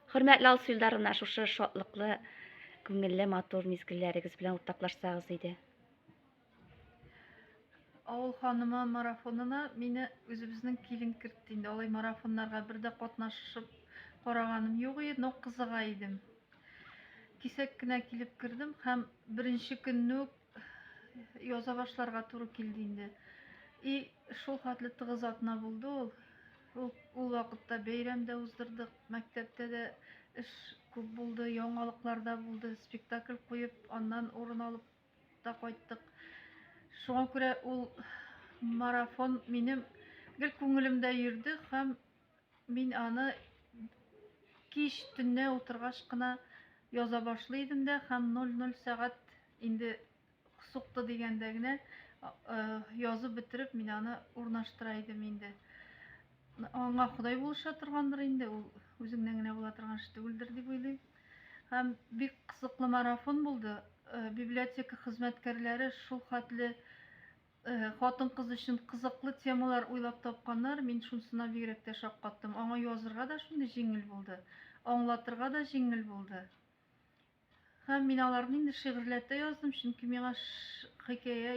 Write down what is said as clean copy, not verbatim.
Hörmətli alsıylарына şушы шатлыклы, күңелле, матур мизгелләрегез белән уртаклашсагыз иде. Авыл ханымы марафонына мине үзебезнең килен кертте инде. Алай марафоннарга бер дә катнашып караганым юк иде, но кызыга идем. Кисәк кенә килеп кердем һәм беренче көнне үк яза башларга туры килде инде. И шул хәтле тыгыз атна булды ул. Ул вакытта бәйрәм дә уздырдык, мәктәптә дә эш күп булды, яңалыклар да булды, спектакль куеп, аннан урын алып та кайттык. Шуңа күрә ул марафон минем гел күңелемдә йөрде һәм мин аны кич төнлә утыргач кына яза башлый идем дә һәм 00 сәгать инде сукты дигәндә генә язып бетереп мин аны урнаштыра идем инде. Аңа Ходай булыша торгандыр инде, ул үзеңнән генә була торган эш түгелдер дип уйлыйм. Һәм бик кызыклы марафон булды. Библиотека хезмәткәрләре шул хәтле хатын-кыз өчен кызыклы темалар уйлап тапканнар. Мин шунысына бигрәк тә шаккаттым. Аңа язырга да шундый җиңел булды. Аңлатырга да җиңел булды. Һәм мин аларны инде шигырьләтә яздым, чөнки миңа хикәя